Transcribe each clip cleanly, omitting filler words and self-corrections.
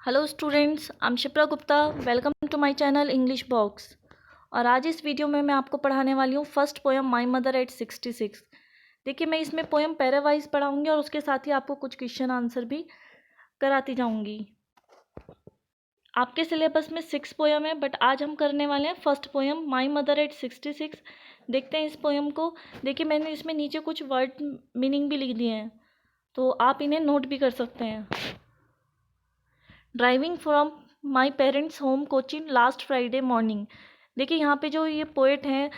Hello students, I am Shipra Gupta. Welcome to my channel English box. और आज इस video में मैं आपको पढ़ाने वाली हूँ first poem my mother eight 66। देखिए, मैं इसमें पोएम पैरा वाइज पढ़ाऊँगी और उसके साथ ही आपको कुछ क्वेश्चन आंसर भी कराती जाऊँगी। आपके सिलेबस में 6 पोएम है, बट आज हम करने वाले हैं first poem my mother eight 66। देखते हैं इस पोएम को। देखिए, मैंने इसमें नीचे कुछ वर्ड मीनिंग भी लिख दिए हैं, तो आप इन्हें नोट भी कर सकते हैं। Driving from my parents home Cochin last Friday morning. देखिए, यहाँ पे जो ये पोएट हैं,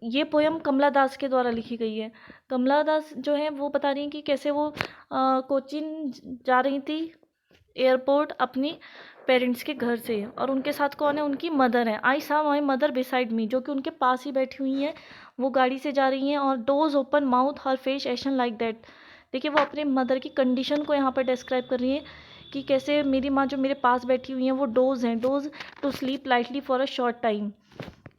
ये पोएम कमला दास के द्वारा लिखी गई है। कमला दास जो है वो बता रही हैं कि कैसे वो कोचिन जा रही थी एयरपोर्ट अपनी पेरेंट्स के घर से, और उनके साथ कौन है, उनकी मदर है। आई सा माई मदर बिसाइड मी, जो कि उनके पास ही बैठी हुई हैं। वो गाड़ी से जा रही हैं और dose open mouth her face ation like that. देखिए, वो अपने मदर की कंडीशन को यहाँ पर डिस्क्राइब कर रही है कि कैसे मेरी माँ जो मेरे पास बैठी हुई हैं वो डोज हैं, doze to sleep lightly for a short time,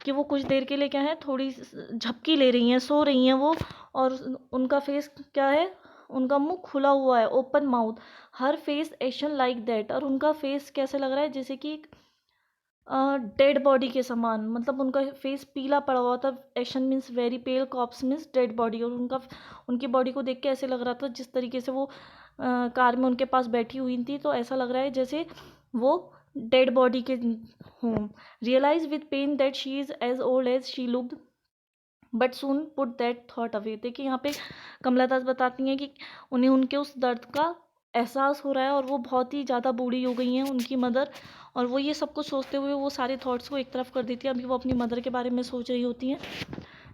कि वो कुछ देर के लिए क्या है, थोड़ी झपकी ले रही हैं, सो रही हैं वो। और उनका फेस क्या है, उनका मुंह खुला हुआ है, open mouth, her face ation like that. और उनका फेस कैसे लग रहा है, जैसे कि डेड बॉडी के समान, मतलब उनका फेस पीला पड़ा हुआ था। Ashen means very pale, corpse means dead body. और उनकी बॉडी को देख के ऐसे लग रहा था, जिस तरीके से वो कार में उनके पास बैठी हुई थी, तो ऐसा लग रहा है जैसे वो डेड बॉडी के हों। Realise with pain that she is as old as she looked but soon put that thought away. देखिए, यहाँ पे कमला दास बताती हैं कि उन्हें उनके उस दर्द का एहसास हो रहा है और वो बहुत ही ज़्यादा बूढ़ी हो गई हैं, उनकी मदर। और वो ये सब कुछ सोचते हुए वो सारे थॉट्स को एक तरफ कर देती है। अभी वो अपनी मदर के बारे में सोच रही होती हैं।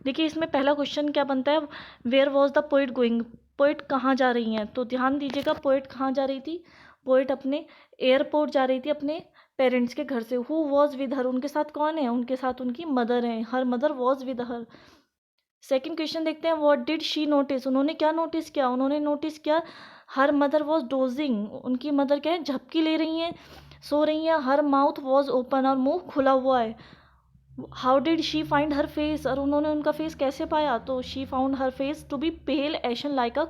देखिए, इसमें पहला क्वेश्चन क्या बनता है, where was the poet going. Poet कहाँ जा रही हैं, तो ध्यान दीजिएगा, पोइट कहाँ जा रही थी। पोइट अपने एयरपोर्ट जा रही थी अपने पेरेंट्स के घर से। हु वॉज विद हर, उनके साथ कौन है, उनके साथ उनकी मदर है। Her mother was with her. Second question देखते हैं, व्हाट डिड शी नोटिस, उन्होंने क्या नोटिस किया। उन्होंने नोटिस किया हर मदर वॉज डोजिंग, उनकी मदर क्या है, झपकी ले रही हैं, सो रही हैं। हर माउथ वॉज ओपन, और मुंह खुला हुआ है। How did she find her face, और उन्होंने उनका फेस कैसे पाया, तो she found her face to be pale ashen like a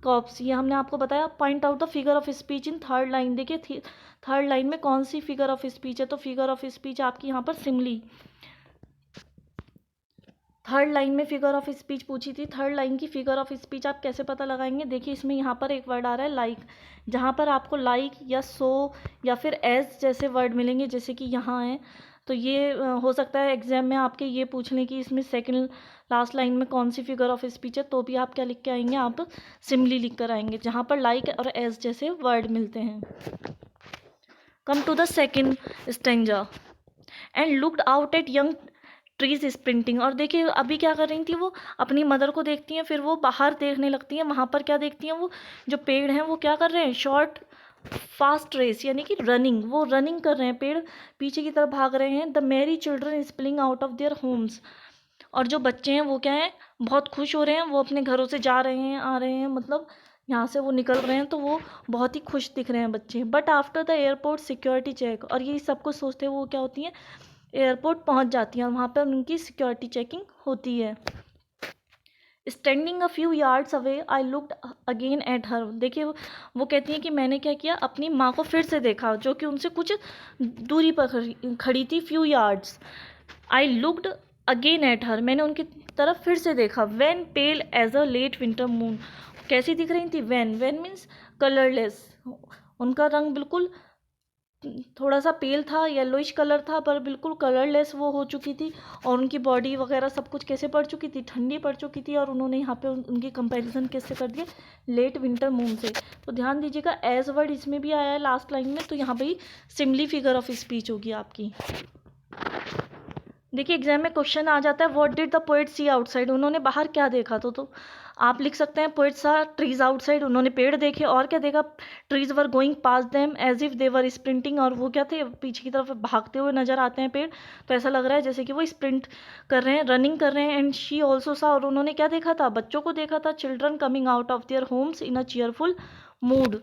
corpse. ये हमने आपको बताया। Point out the figure of speech in third line. देखिए, थर्ड लाइन में कौन सी फिगर ऑफ स्पीच है, तो फिगर ऑफ स्पीच आपकी यहाँ पर सिमली। थर्ड लाइन में फिगर ऑफ स्पीच पूछी थी। थर्ड लाइन की फिगर ऑफ स्पीच आप कैसे पता लगाएंगे। देखिए, इसमें यहाँ पर एक वर्ड आ रहा है लाइक, जहाँ पर आपको लाइक या सो या फिर एज जैसे वर्ड मिलेंगे, जैसे कि यहाँ है। तो ये हो सकता है एग्जाम में आपके ये पूछ लें कि इसमें सेकंड लास्ट लाइन में कौन सी फिगर ऑफ स्पीच है, तो भी आप क्या लिख के आएंगे, आप सिमली लिख कर आएंगे, जहाँ पर लाइक और एज जैसे वर्ड मिलते हैं। Come to the second stanza, and looked out at young trees sprinting. और देखिए, अभी क्या कर रही थी, वो अपनी मदर को देखती हैं, फिर वो बाहर देखने लगती हैं। वहाँ पर क्या देखती हैं, वो जो पेड़ हैं वो क्या कर रहे हैं, शॉर्ट फास्ट रेस, यानी कि रनिंग, वो रनिंग कर रहे हैं, पेड़ पीछे की तरफ भाग रहे हैं। The Mary children spilling out of their homes, और जो बच्चे हैं वो क्या हैं, बहुत खुश हो रहे हैं, वो अपने घरों से जा रहे हैं, आ रहे हैं, मतलब यहाँ से वो निकल रहे हैं, तो वो बहुत ही खुश दिख रहे हैं बच्चे। But after the airport security check, और ये सब कुछ सोचते हुए वो क्या होती हैं, एयरपोर्ट पहुंच जाती हैं और वहाँ पर उनकी सिक्योरिटी चेकिंग होती है। Standing a few yards away I looked again at हर। देखिए, वो कहती हैं कि मैंने क्या किया, अपनी माँ को फिर से देखा, जो कि उनसे कुछ दूरी पर खड़ी थी, few yards. I looked again at her, मैंने उनकी तरफ फिर से देखा। Wan pale as a late winter moon, कैसी दिख रही थी, वैन, वैन मीन्स कलरलेस, उनका रंग बिल्कुल थोड़ा सा पेल था, येलोइश कलर था, पर बिल्कुल कलरलेस वो हो चुकी थी। और उनकी बॉडी वगैरह सब कुछ कैसे पड़ चुकी थी, ठंडी पड़ चुकी थी। और उन्होंने यहाँ पे उनकी कंपैरिजन किससे कर दिया, लेट विंटर मून से। तो ध्यान दीजिएगा, एज वर्ड इसमें भी आया है लास्ट लाइन में, तो यहाँ पे सिमली फिगर ऑफ स्पीच होगी आपकी। देखिए, एग्जाम में क्वेश्चन आ जाता है, what did the poet see outside, उन्होंने बाहर क्या देखा। तो आप लिख सकते हैं, पोएट सा ट्रीज आउटसाइड, उन्होंने पेड़ देखे, और क्या देखा, trees were going past them as if they were sprinting, और वो क्या थे, पीछे की तरफ भागते हुए नजर आते हैं पेड़, तो ऐसा लग रहा है जैसे कि वो स्प्रिंट कर रहे हैं, रनिंग कर रहे हैं। एंड शी ऑल्सो सा, और उन्होंने क्या देखा था, बच्चों को देखा था, children coming out of their homes in a cheerful mood.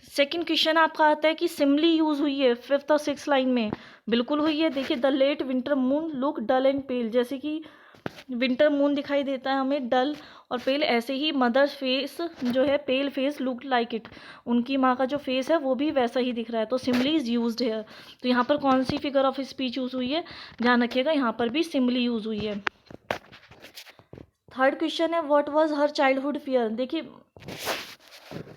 Second question आपका आता है कि सिमली यूज हुई है फिफ्थ और सिक्स लाइन में, बिल्कुल हुई है। देखिए, the late winter moon look dull and pale, जैसे कि विंटर मून दिखाई देता है हमें डल और पेल, ऐसे ही मदर्स फेस जो है pale face look like it, उनकी माँ का जो फेस है वो भी वैसा ही दिख रहा है, तो सिमिली इज यूज्ड है। तो यहाँ पर कौन सी फिगर ऑफ स्पीच यूज़ हुई है, ध्यान रखिएगा यहाँ पर भी सिमिली यूज़ हुई है। थर्ड क्वेश्चन है what was her childhood fear. देखिए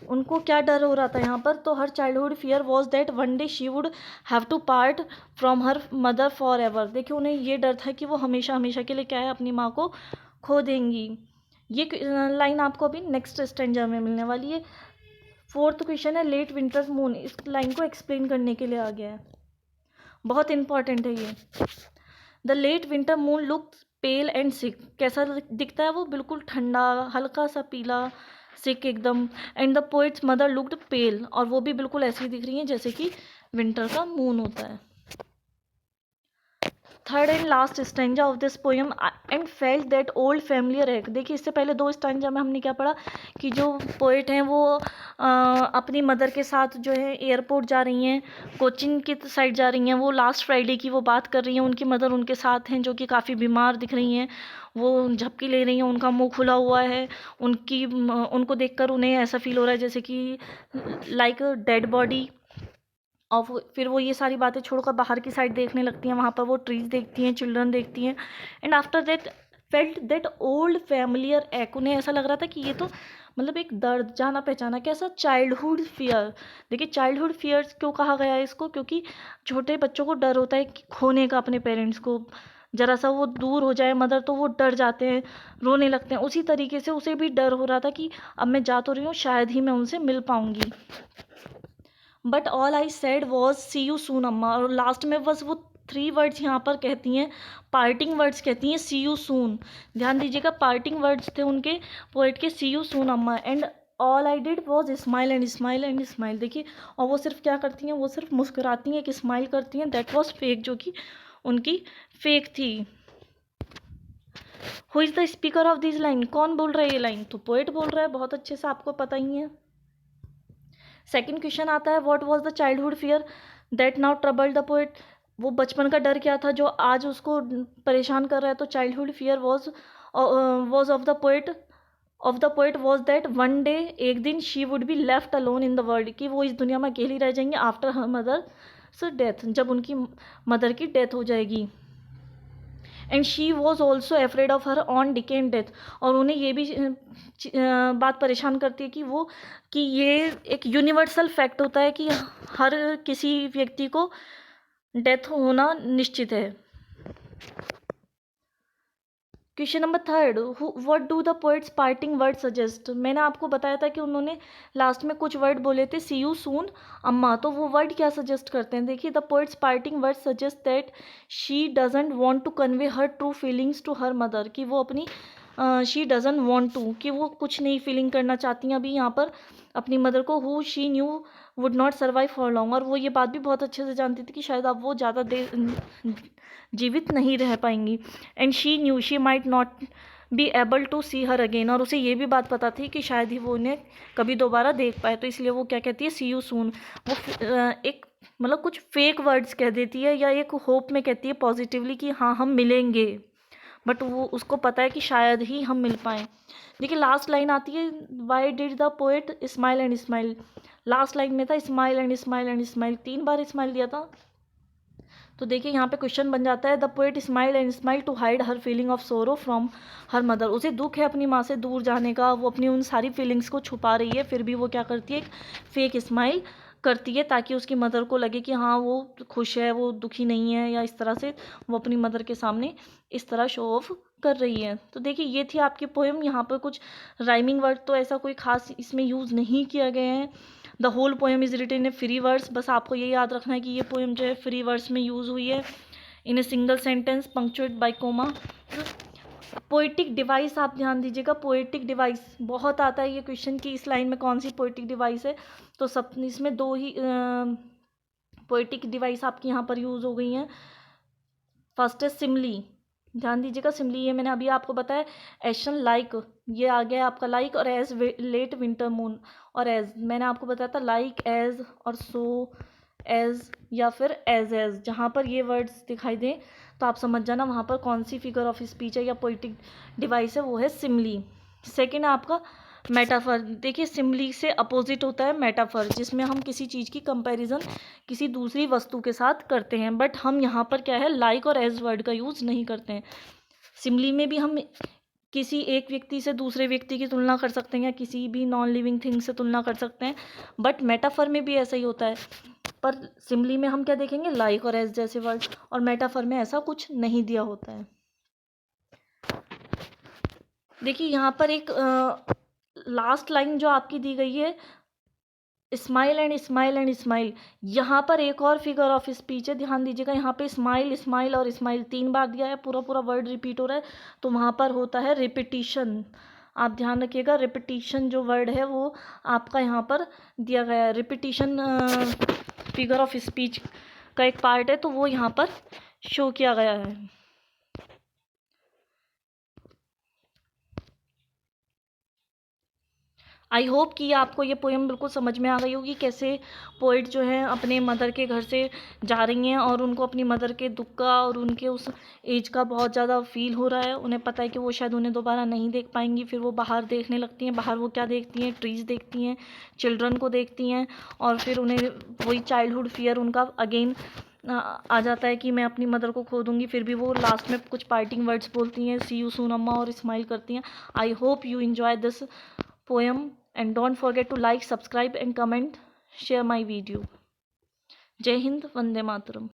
उनको क्या डर हो रहा था यहाँ पर, तो her childhood fear was that one day she would have to part from her mother forever. देखिए उन्हें ये डर था कि वो हमेशा हमेशा के लिए क्या है, अपनी माँ को खो देंगी। ये लाइन आपको अभी नेक्स्ट स्टैंजा में मिलने वाली है। फोर्थ क्वेश्चन है लेट विंटर्स मून, इस लाइन को एक्सप्लेन करने के लिए आ गया है, बहुत इंपॉर्टेंट है ये। The late winter moon look pale and sick, कैसा दिखता है वो, बिल्कुल ठंडा हल्का सा पीला सिक एकदम। And the poet's mother looked pale, और वो भी बिल्कुल ऐसी ही दिख रही हैं जैसे कि विंटर का मून होता है। Third and last stanza of this poem and felt that old familiar act. देखिए इससे पहले दो स्टैंजा में हमने क्या पढ़ा कि जो पोएट हैं वो अपनी मदर के साथ जो है एयरपोर्ट जा रही हैं, कोचिन की साइड जा रही हैं, वो लास्ट फ्राइडे की वो बात कर रही हैं, उनकी मदर उनके साथ हैं जो कि काफ़ी बीमार दिख रही हैं, वो झपकी ले रही हैं, उनका मुंह खुला हुआ है, उनको देखकर उन्हें ऐसा फील हो रहा है जैसे कि लाइक डेड बॉडी। और फिर वो ये सारी बातें छोड़कर बाहर की साइड देखने लगती हैं, वहाँ पर वो ट्रीज देखती हैं, चिल्ड्रन देखती हैं। And after that felt that old familiar एक, उन्हें ऐसा लग रहा था कि ये तो मतलब एक दर्द जाना पहचाना कैसा चाइल्डहुड फियर। देखिए चाइल्डहुड फियर्स क्यों कहा गया है इसको, क्योंकि छोटे बच्चों को डर होता है कि खोने का अपने पेरेंट्स को, ज़रा सा वो दूर हो जाए मदर तो वो डर जाते हैं, रोने लगते हैं। उसी तरीके से उसे भी डर हो रहा था कि अब मैं जा तो रही हूँ, शायद ही मैं उनसे मिल पाऊँगी। But all I said was see you soon Amma, और लास्ट में बस वो 3 वर्ड्स यहाँ पर कहती हैं, पार्टिंग वर्ड्स कहती हैं, सी यू सून। ध्यान दीजिएगा पार्टिंग वर्ड्स थे उनके पोएट के, सी यू सून अम्मा and all I did was smile and smile and smile. देखिए और वो सिर्फ क्या करती हैं, वो सिर्फ मुस्कुराती हैं, एक स्माइल करती हैं, दैट वॉज फेक, जो कि उनकी फेक थी। Who is the speaker of this line, कौन बोल रहा है ये लाइन, तो पोएट बोल रहा है, बहुत अच्छे से आपको पता ही है। सेकेंड क्वेश्चन आता है what was the childhood fear that now troubled the poet. वो बचपन का डर क्या था जो आज उसको परेशान कर रहा है, तो childhood fear was of the poet was that one day, एक दिन, she would be left alone in the world, कि वो इस दुनिया में अकेली रह जाएंगे आफ्टर हर मदर्स डेथ, जब उनकी मदर की डेथ हो जाएगी। And she was also afraid of her on decay and death, और उन्हें ये भी बात परेशान करती है कि ये एक यूनिवर्सल फैक्ट होता है कि हर किसी व्यक्ति को डेथ होना निश्चित है। Question number third, what do the poet's parting word suggest. मैंने आपको बताया था कि उन्होंने लास्ट में कुछ वर्ड बोले थे, सी यू सून अम्मा, तो वो वर्ड क्या सजेस्ट करते हैं, देखिए the poet's parting word suggest that she doesn't want to convey her true feelings to her mother, कि वो अपनी शी डजंट वांट टू, कि वो कुछ नहीं फीलिंग करना चाहती हैं अभी यहाँ पर अपनी मदर को, who she knew would not survive for long, और वो ये बात भी बहुत अच्छे से जानती थी कि शायद अब वो ज़्यादा देर जीवित नहीं रह पाएंगी। And she knew she might not be able to see her again, और उसे ये भी बात पता थी कि शायद ही वो उन्हें कभी दोबारा देख पाए, तो इसलिए वो क्या कहती है, सी यू सून। वो एक मतलब कुछ फेक वर्ड्स कह देती है या एक होप में कहती है पॉजिटिवली कि हाँ हम मिलेंगे, बट वो उसको पता है कि शायद ही हम मिल पाएँ। देखिए लास्ट लाइन आती है, why did the poet smile and smile, last line में था smile and smile and smile, 3 bar smile दिया था। तो देखिए यहाँ पे क्वेश्चन बन जाता है, the poet smile and smile to hide her feeling of sorrow from her mother. उसे दुख है अपनी माँ से दूर जाने का, वो अपनी उन सारी फीलिंग्स को छुपा रही है, फिर भी वो क्या करती है, एक फेक स्माइल करती है ताकि उसकी मदर को लगे कि हाँ वो खुश है, वो दुखी नहीं है, या इस तरह से वो अपनी मदर के सामने इस तरह शो ऑफ कर रही है। तो देखिए ये थी आपकी पोएम, यहाँ पर कुछ राइमिंग वर्ड तो ऐसा कोई खास इसमें यूज़ नहीं किया गया है। The whole poem is written in free words, बस आपको ये याद रखना है कि ये पोएम जो है फ्री वर्ड्स में यूज़ हुई है, in a single sentence punctuate by comma. Poetic device आप ध्यान दीजिएगा, पोएटिक डिवाइस बहुत आता है ये क्वेश्चन कि इस लाइन में कौन सी पोएटिक डिवाइस है, तो सब इसमें 2 ही पोएटिक डिवाइस आपकी यहाँ पर यूज़ हो गई हैं। फर्स्ट है सिमली, ध्यान दीजिएगा सिमली, ये मैंने अभी आपको बताया, एशन लाइक, ये आ गया आपका लाइक, और एज लेट विंटर मून, और एज मैंने आपको बताया था लाइक एज और सो एज या फिर एज जहाँ पर ये वर्ड्स दिखाई दें तो आप समझ जाना वहाँ पर कौन सी फिगर ऑफ स्पीच है या पोइटिक डिवाइस है, वो है सिमली। सेकेंड है आपका मेटाफर। देखिए सिमली से अपोजिट होता है मेटाफर, जिसमें हम किसी चीज़ की कंपैरिजन किसी दूसरी वस्तु के साथ करते हैं, बट हम यहाँ पर क्या है लाइक और एज वर्ड का यूज़ नहीं करते हैं। सिमली में भी हम किसी एक व्यक्ति से दूसरे व्यक्ति की तुलना कर सकते हैं या किसी भी नॉन लिविंग थिंग से तुलना कर सकते हैं, बट मेटाफर में भी ऐसा ही होता है। पर सिमली में हम क्या देखेंगे, लाइक और एज जैसे वर्ड, और मेटाफर में ऐसा कुछ नहीं दिया होता है। देखिए यहाँ पर एक लास्ट लाइन जो आपकी दी गई है, smile and smile and smile, यहाँ पर एक और फिगर ऑफ स्पीच है, ध्यान दीजिएगा। यहाँ पे स्माइल स्माइल और स्माइल 3 बार दिया है, पूरा पूरा वर्ड रिपीट हो रहा है, तो वहाँ पर होता है रिपीटिशन। आप ध्यान रखिएगा, रिपीटिशन जो वर्ड है वो आपका यहाँ पर दिया गया है। रिपीटिशन फिगर ऑफ स्पीच का एक पार्ट है, तो वो यहाँ पर शो किया गया है। आई होप कि आपको ये पोएम बिल्कुल समझ में आ गई होगी, कैसे पोइट जो है अपने मदर के घर से जा रही हैं और उनको अपनी मदर के दुख का और उनके उस एज का बहुत ज़्यादा फील हो रहा है। उन्हें पता है कि वो शायद उन्हें दोबारा नहीं देख पाएंगी। फिर वो बाहर देखने लगती हैं। बाहर वो क्या देखती हैं, ट्रीज़ देखती हैं, चिल्ड्रन को देखती हैं, और फिर उन्हें वही चाइल्डहुड फियर उनका अगेन आ जाता है कि मैं अपनी मदर को खो दूंगी। फिर भी वो लास्ट में कुछ पार्टिंग वर्ड्स बोलती हैं, सी यू सून अम्मा, और स्माइल करती हैं। I hope you enjoy this poem and don't forget to like, subscribe and comment, share my video. Jai Hind, Vande Mataram.